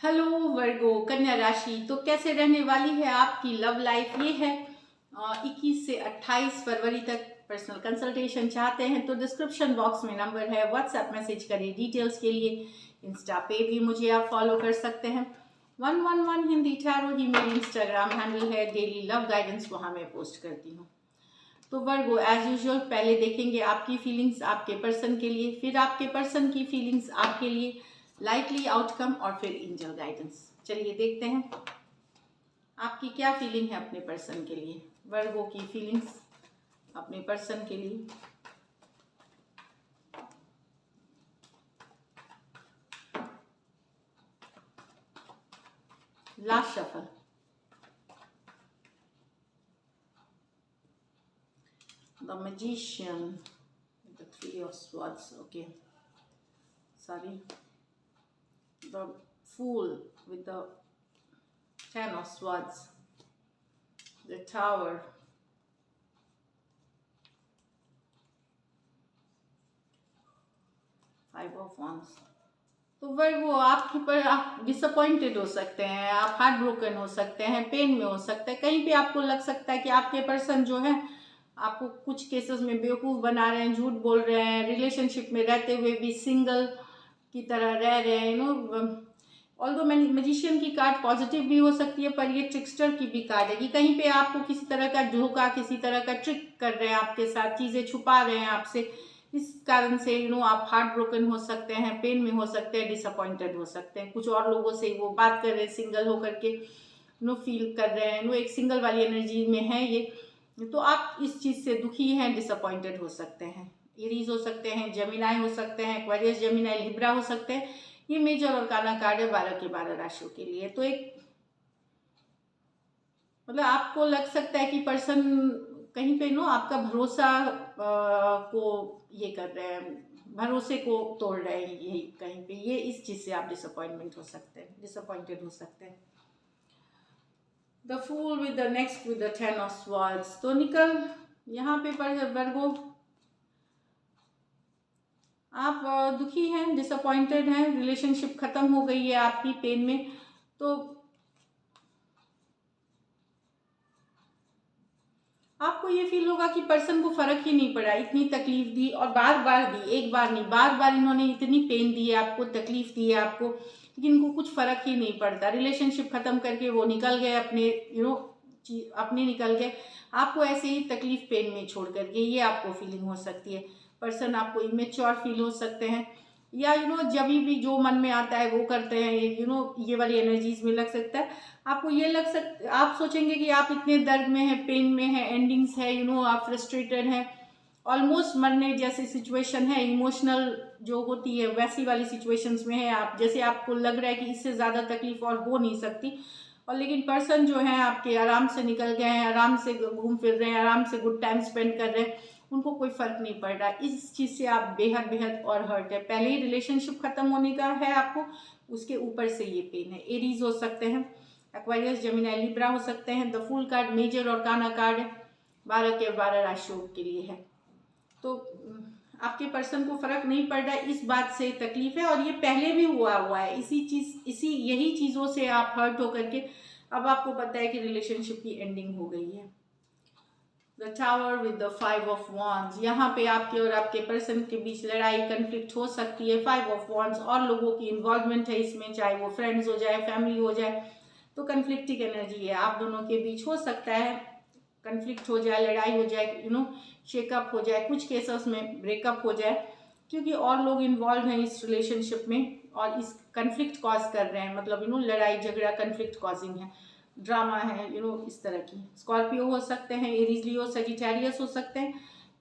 Hello वर्गो कन्या राशि। तो कैसे रहने वाली है आपकी लव लाइफ? ये है 21 से 28 फरवरी तक। पर्सनल कंसल्टेशन चाहते हैं तो डिस्क्रिप्शन बॉक्स में नंबर है, व्हाट्सएप मैसेज करिए डिटेल्स के लिए। इंस्टा पे भी मुझे आप फॉलो कर सकते हैं। 111 हिंदी टैरो ही मेरी इंस्टाग्राम हैंडल है। डेली लव गाइडेंस वहाँ मैं पोस्ट करती हूँ। तो वर्गो एज यूजुअल पहले देखेंगे आपकी फीलिंग्स आपके पर्सन के लिए, फिर आपके पर्सन की फीलिंग्स आपके लिए, लाइकली आउटकम और फिर एंजल गाइडेंस। चलिए देखते हैं आपकी क्या फीलिंग है अपने पर्सन के लिए। वर्गो की फीलिंग्स अपने पर्सन के लिए। Last shuffle. The magician, the three of swords, okay sorry, the fool with the 10 of swords, the tower, 5 of wands। तो वह वो आपके पर आप डिसअपॉइंटेड हो सकते हैं, आप हार्ट ब्रोकन हो सकते हैं, पेन में हो सकते हैं, कहीं पे आपको लग सकता है कि आपके पर्सन जो है आपको कुछ केसेस में बेवकूफ़ बना रहे हैं, झूठ बोल रहे हैं, रिलेशनशिप में रहते हुए भी सिंगल की तरह रह रहे हैं। ऑल्दो मैजिशियन की कार्ड पॉजिटिव भी हो सकती है, पर ये ट्रिक्स्टर की भी कार्ड है कि कहीं पे आपको किसी तरह का धोखा, किसी तरह का ट्रिक कर रहे हैं, आपके साथ चीज़ें छुपा रहे हैं आपसे। इस कारण से आप हार्ट ब्रोकन हो सकते हैं, पेन में हो सकते हैं, डिसअपॉइंटेड हो सकते हैं। कुछ और लोगों से वो बात कर रहे हैं, सिंगल होकर के फील कर रहे हैं, एक सिंगल वाली एनर्जी में है ये। तो आप इस चीज़ से दुखी हैं, डिसअपॉइंटेड हो सकते हैं। एरीज हो सकते हैं, जेमिनाई हो सकते हैं, एक्वेरियस, जेमिनाई, लिब्रा हो सकते हैं। ये मेजर और काना कार्ड है 12 के 12 राशियों के लिए। तो एक मतलब आपको लग सकता है कि पर्सन कहीं पे आपका भरोसा को ये कर रहे हैं, भरोसे को तोड़ रहे हैं। यही कहीं पे ये इस चीज़ से आप डिसअपॉइंटमेंट हो सकते हैं, डिसअपॉइंटेड हो सकते हैं। The fool with the next with the 10 of swords. तो निकल यहाँ पे वर्गो आप दुखी हैं, डिसअपॉइंटेड हैं, रिलेशनशिप खत्म हो गई है आपकी पेन में। तो आपको ये फील होगा कि पर्सन को फर्क ही नहीं पड़ा, इतनी तकलीफ दी और बार बार दी, एक बार नहीं बार बार इन्होंने इतनी पेन दी है आपको, तकलीफ दी है आपको, लेकिन इनको कुछ फर्क ही नहीं पड़ता। रिलेशनशिप खत्म करके वो निकल गए अपने अपने निकल गए, आपको ऐसे ही तकलीफ पेन में छोड़ करके। ये आपको फीलिंग हो सकती है। पर्सन आपको इमेच्योर फील हो सकते हैं, या जब भी जो मन में आता है वो करते हैं। ये वाली एनर्जीज में लग सकता है आपको। ये लग सकता, आप सोचेंगे कि आप इतने दर्द में हैं, पेन में हैं, एंडिंग्स है, आप फ्रस्ट्रेटेड हैं, ऑलमोस्ट मरने जैसी सिचुएशन है, इमोशनल जो होती है वैसी वाली सिचुएशंस में है आप। जैसे आपको लग रहा है कि इससे ज़्यादा तकलीफ और हो नहीं सकती, और लेकिन पर्सन जो है आपके आराम से निकल गए हैं, आराम से घूम फिर रहे हैं, आराम से गुड टाइम स्पेंड कर रहे हैं, उनको कोई फर्क नहीं पड़ रहा। इस चीज़ से आप बेहद बेहद और हर्ट है। पहले ही रिलेशनशिप खत्म होने का है आपको, उसके ऊपर से ये पेन है। एरीज हो सकते हैं, एक्वेरियस, जेमिनी, लिब्रा हो सकते हैं। द फूल कार्ड मेजर और काना कार्ड है, 12 के 12 राशियों के लिए है। तो आपके पर्सन को फर्क नहीं पड़ रहा है, इस बात से तकलीफ है, और ये पहले भी हुआ है। यही चीज़ों से आप हर्ट होकर के अब आपको पता है कि रिलेशनशिप की एंडिंग हो गई है। The tower with the 5 of wands, यहाँ पे आपके और आपके पर्सन के बीच लड़ाई, कंफ्लिक्ट हो सकती है। 5 ऑफ वॉन्ड्स और लोगों की इन्वॉल्वमेंट है इसमें, चाहे वो फ्रेंड्स हो जाए, फैमिली हो जाए, तो कन्फ्लिक्टिंग एनर्जी है। आप दोनों के बीच हो सकता है कन्फ्लिक्ट हो जाए, लड़ाई हो जाए, शेकअप हो जाए, कुछ केसेस में ब्रेकअप हो जाए, क्योंकि और लोग इन्वॉल्व हैं इस रिलेशनशिप में और इस कन्फ्लिक्ट कॉज कर रहे हैं। मतलब लड़ाई झगड़ा कन्फ्लिक्ट कॉजिंग है, ड्रामा है, इस तरह की। स्कॉर्पियो हो सकते हैं, एरीज, लियो, सजिटेरियस हो सकते हैं।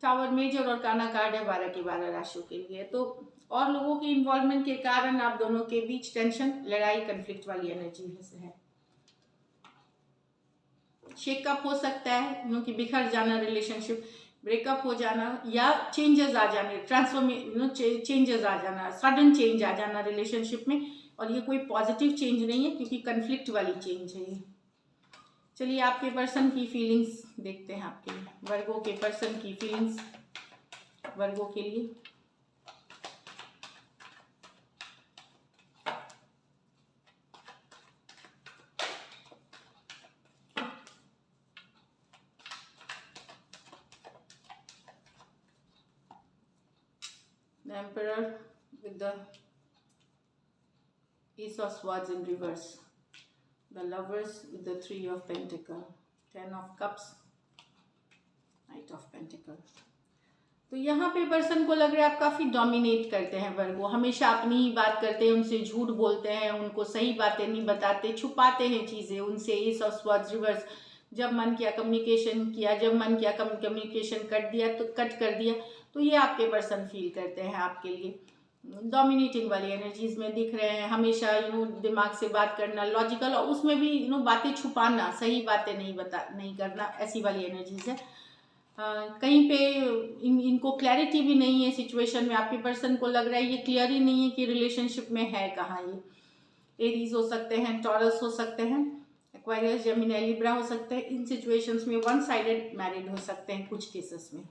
टावर मेजर और काना कार्ड है 12 के 12 राशियों के लिए। तो और लोगों की इन्वॉल्वमेंट के कारण आप दोनों के बीच टेंशन, लड़ाई, कन्फ्लिक्ट वाली एनर्जी है। शेकअप हो सकता है, क्योंकि बिखर जाना, रिलेशनशिप ब्रेकअप हो जाना, या चेंजेस आ जाने, चेंजेस आ जाना, सडन चेंज आ जाना रिलेशनशिप में। और ये कोई पॉजिटिव चेंज नहीं है, क्योंकि कन्फ्लिक्ट वाली चेंज है ये। चलिए आपके पर्सन की फीलिंग्स देखते हैं, आपके वर्गों के पर्सन की फीलिंग्स वर्गों के लिए। Emperor with the Ace of Swords in reverse, the Lovers with the 3 of Pentacles, 10 of Cups, Knight of Pentacles। तो यहाँ पे पर्सन को लग रहा है आप काफ़ी डोमिनेट करते हैं वर्गो, हमेशा अपनी ही बात करते हैं, उनसे झूठ बोलते हैं, उनको सही बातें नहीं बताते, छुपाते हैं चीज़ें उनसे। एस ऑफ स्वॉर्ड्स रिवर्स, जब मन किया कम्युनिकेशन किया, जब मन किया कम्युनिकेशन कट दिया तो कट कर दिया। तो ये आपके पर्सन फील करते हैं आपके लिए डोमिनेटिंग वाली एनर्जीज में दिख रहे हैं, हमेशा दिमाग से बात करना, लॉजिकल, और उसमें भी बातें छुपाना, सही बातें नहीं करना, ऐसी वाली एनर्जीज है। कहीं पे इनको क्लैरिटी भी नहीं है सिचुएशन में। आपके पर्सन को लग रहा है ये क्लियर ही नहीं है कि रिलेशनशिप में है कहाँ। ये एरीज हो सकते हैं, टॉरस हो सकते हैं, एक्वायरियस, जेमिनी, लिब्रा हो सकते हैं। इन सिचुएशंस में वन साइडेड मैरिड हो सकते हैं कुछ केसेस में।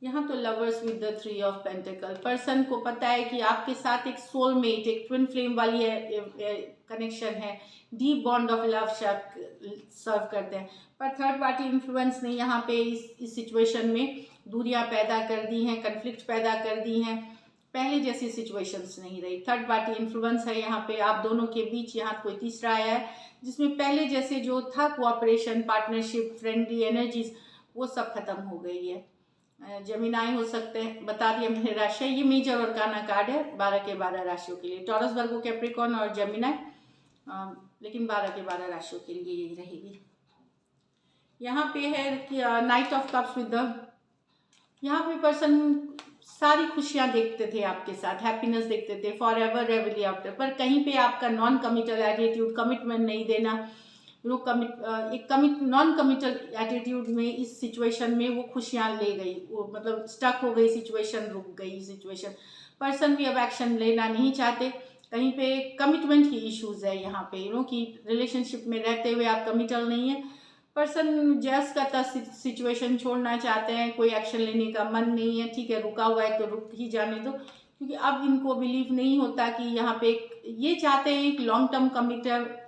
यहाँ तो lovers with the 3 of pentacle, person को पता है कि आपके साथ एक सोलमेट, एक ट्विन फ्लेम वाली कनेक्शन है, डीप बॉन्ड ऑफ लव सर्व करते हैं। पर थर्ड पार्टी इन्फ्लुएंस ने यहाँ पे इस सिचुएशन में दूरियां पैदा कर दी हैं, कन्फ्लिक्ट पैदा कर दी हैं, पहले जैसी सिचुएशंस नहीं रही। थर्ड पार्टी इन्फ्लुएंस है यहाँ पे आप दोनों के बीच। यहाँ कोई तीसरा आया है जिसमें पहले जैसे जो था कोऑपरेशन, पार्टनरशिप, फ्रेंडली एनर्जीज, वो सब खत्म हो गई है। जेमिनाई हो सकते हैं, बता दिया मैंने राशि। ये मेजर और काना कार्ड है 12 के 12 राशियों के लिए, टॉरस, वर्गो, कैप्रिकॉर्न और जेमिनाई, लेकिन 12 के 12 राशियों के लिए यही रहेगी। यहाँ पे है कि night of cups with the, यहाँ पे पर्सन सारी खुशियाँ देखते थे आपके साथ, हैप्पीनेस देखते थे, फॉर एवर रेवली आफ्टर। पर कहीं पे आपका नॉन कमिटल एटीट्यूड, कमिटमेंट नहीं देना, नॉन कमिटल एटीट्यूड में इस सिचुएशन में वो खुशियाँ ले गई, वो मतलब स्टक हो गई सिचुएशन, रुक गई सिचुएशन। पर्सन भी अब एक्शन लेना नहीं चाहते, कहीं पे कमिटमेंट की इश्यूज है यहाँ पे, कि रिलेशनशिप में रहते हुए आप कमिटल नहीं है। पर्सन जस्ट का सिचुएशन छोड़ना चाहते हैं, कोई एक्शन लेने का मन नहीं है। ठीक है, रुका हुआ है तो रुक ही जाने दो, क्योंकि अब इनको बिलीव नहीं होता कि यहाँ पे ये चाहते हैं एक लॉन्ग टर्म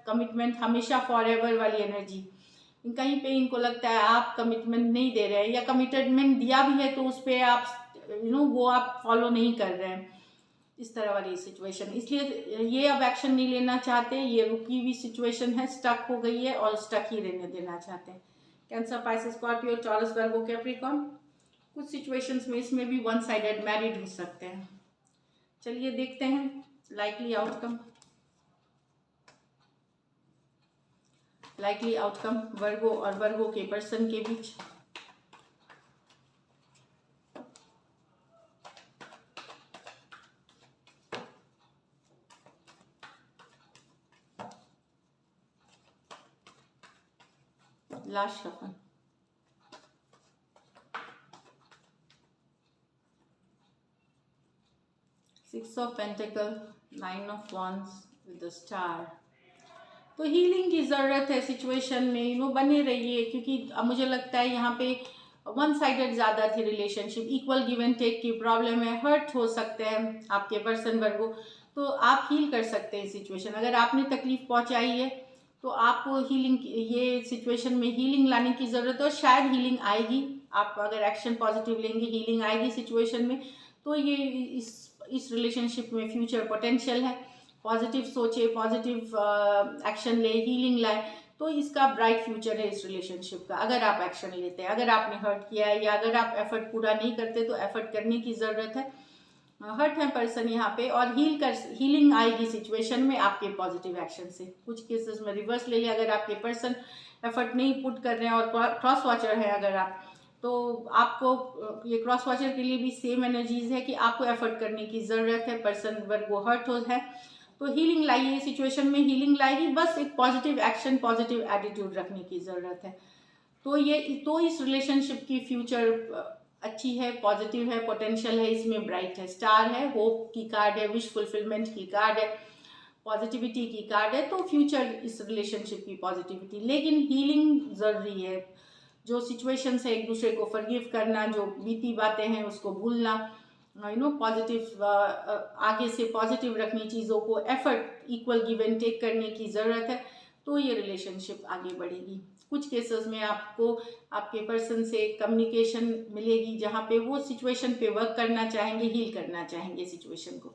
कमिटमेंट, हमेशा फॉर एवर वाली एनर्जी। कहीं पे इनको लगता है आप कमिटमेंट नहीं दे रहे हैं, या कमिटमेंट दिया भी है तो उस पर आप वो आप फॉलो नहीं कर रहे हैं, इस तरह वाली सिचुएशन। इसलिए ये अब एक्शन नहीं लेना चाहते, ये रुकी हुई सिचुएशन है, स्टक हो गई है और स्टक ही रहने देना चाहते हैं। कैंसर, पाइसेस, स्कॉर्पियो, टॉरस, वर्गो, कैप्रिकॉर्न, कुछ सिचुएशंस में इसमें भी वन साइडेड मैरिड हो सकते हैं। चलिए देखते हैं likely outcome. Likely outcome Virgo और वर्गो के पर्सन के बीच। Last shuffle, six of pentacles, 9 of wands with the star. तो हीलिंग की ज़रूरत है सिचुएशन में, बने रहिए, क्योंकि अब मुझे लगता है यहाँ पे वन साइडेड ज़्यादा थी relationship, equal give and take की प्रॉब्लम है, हर्ट हो सकते हैं आपके पर्सन वर्गो। तो आप हील कर सकते हैं सिचुएशन। अगर आपने तकलीफ पहुँचाई है तो आपको हीलिंग, ये सिचुएशन में हीलिंग लाने की ज़रूरत है, और शायद हीलिंग आएगी। आप अगर एक्शन पॉजिटिव लेंगे, हीलिंग आएगी सिचुएशन में। तो ये इस रिलेशनशिप में फ्यूचर पोटेंशियल है। पॉजिटिव सोचे, पॉजिटिव एक्शन ले, हीलिंग लाए, तो इसका ब्राइट फ्यूचर है इस रिलेशनशिप का, अगर आप एक्शन लेते हैं। अगर आपने हर्ट किया है या अगर आप एफर्ट पूरा नहीं करते तो एफर्ट करने की ज़रूरत है। हर्ट है पर्सन यहाँ पे, और हीलिंग आएगी सिचुएशन में आपके पॉजिटिव एक्शन से। कुछ केसेस में रिवर्स ले लिया, अगर आपके पर्सन एफर्ट नहीं पुट कर रहे हैं और क्रॉस वॉचर है अगर आप, तो आपको ये क्रॉस वॉचर के लिए भी सेम एनर्जीज है कि आपको एफर्ट करने की ज़रूरत है। पर्सन वर्गो हर्ट हो है तो हीलिंग लाइए, सिचुएशन में हीलिंग लाएगी, बस एक पॉजिटिव एक्शन, पॉजिटिव एटीट्यूड रखने की ज़रूरत है। तो इस रिलेशनशिप की फ्यूचर अच्छी है, पॉजिटिव है, पोटेंशियल है, इसमें ब्राइट है। स्टार है, होप की कार्ड है, विश फुलफिलमेंट की कार्ड है, पॉजिटिविटी की कार्ड है। तो फ्यूचर इस रिलेशनशिप की पॉजिटिविटी, लेकिन हीलिंग ज़रूरी है। जो सिचुएशंस है, एक दूसरे को फॉरगिव करना, जो बीती बातें हैं उसको भूलना, पॉजिटिव आगे से पॉजिटिव रखनी चीज़ों को, effort equal give and take करने की ज़रूरत है। तो ये रिलेशनशिप आगे बढ़ेगी। कुछ केसेस में आपको आपके पर्सन से कम्युनिकेशन मिलेगी जहाँ पे वो सिचुएशन पे वर्क करना चाहेंगे, हील करना चाहेंगे सिचुएशन को।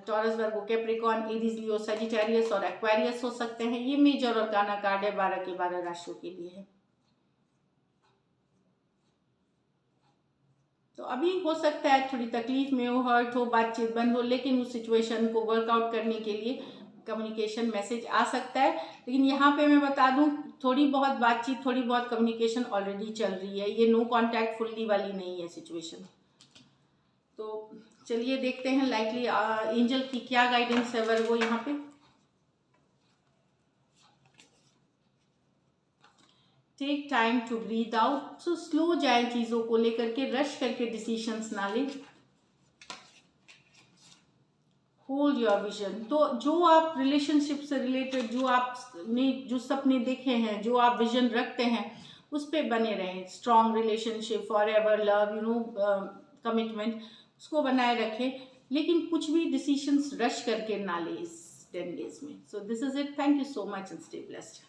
टॉरस, वर्गो, कैप्रिकॉर्न, एरीज, लियो, सजिटेरियस और एक्वेरियस हो सकते हैं। ये मेजर और गाना कार्ड है 12 के 12 राशियों के लिए है। तो अभी हो सकता है थोड़ी तकलीफ में हो, हर्ट हो, बातचीत बंद हो, लेकिन उस सिचुएशन को वर्कआउट करने के लिए कम्युनिकेशन मैसेज आ सकता है। लेकिन यहाँ पे मैं बता दूं, थोड़ी बहुत बातचीत, थोड़ी बहुत कम्युनिकेशन ऑलरेडी चल रही है। ये नो कॉन्टैक्ट फुल्ली वाली नहीं है सिचुएशन। तो चलिए देखते हैं लाइकली एंजल की क्या गाइडेंस है वर्गो यहाँ पे। Take time to breathe out. So slow जाए चीज़ों को लेकर के, रश करके डिसीशंस ना लें। Hold your vision. तो जो आप रिलेशनशिप से रिलेटेड जो सपने देखे हैं, जो आप विजन रखते हैं, उस पर बने रहें। Strong relationship, for ever love, commitment, उसको बनाए रखें। लेकिन कुछ भी डिसीशंस रश करके ना लें इस 10 डेज में। So this is it. Thank you so much and stay blessed.